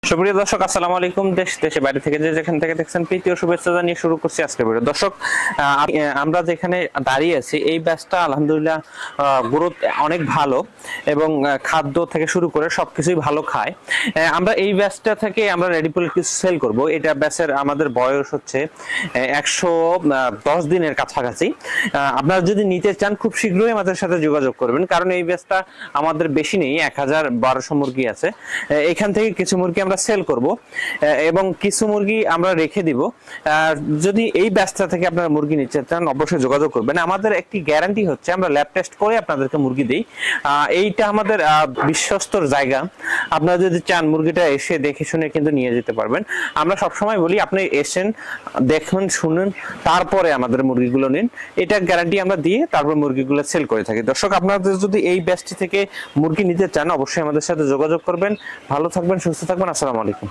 সুপ্রিয় দর্শক, আসসালামু আলাইকুম। দেশে বাইরে থেকে যেখান থেকে দেখছেন প্রীতি ও শুভেচ্ছা জানিয়ে শুরু করছি আজকের ভিডিও। দর্শক, আমরা যেখানে দাঁড়িয়ে আছি এই ব্যাচটা আলহামদুলিল্লাহ গ্রোথ অনেক ভালো এবং খাদ্য থেকে শুরু করে সবকিছুই ভালো খায়। আমরা এই ব্যাচটা থেকে আমরা রেডিপুল কিছু সেল করব। এটা ব্যাচের আমাদের বয়স হচ্ছে 110 দিনের কাছাকাছি। আপনারা যদি নিতে চান খুব শীঘ্রই আমাদের সাথে যোগাযোগ করবেন, কারণ এই ব্যাচটা আমাদের বেশি নেই, 1012 মুরগি আছে। এখান থেকে কিছু মুরগি আমরা সেল করব এবং কিছু মুরগি আমরা রেখে দিব। যদি এই ব্যাচটা থেকে আপনারা মুরগি নিতে চান অবশ্যই যোগাযোগ করবেন। আমাদের একটি গ্যারান্টি হচ্ছে আমরা ল্যাব টেস্ট করে আপনাদেরকে মুরগি দিই। এইটা আমাদের বিশ্বস্তর জায়গা। আপনারা যদি চান মুরগিটা এসে দেখে শুনে কিন্তু নিয়ে যেতে পারবেন। আমরা সবসময় বলি আপনি এসেন, দেখুন, শুনুন, তারপরে আমাদের মুরগিগুলো নিন। এটা গ্যারান্টি আমরা দিয়ে তারপর মুরগিগুলো সেল করে থাকি। দর্শক, আপনাদের যদি এই ব্যাচটি থেকে মুরগি নিতে চান অবশ্যই আমাদের সাথে যোগাযোগ করবেন। ভালো থাকবেন, সুস্থ থাকবেন। আসসালামু আলাইকুম।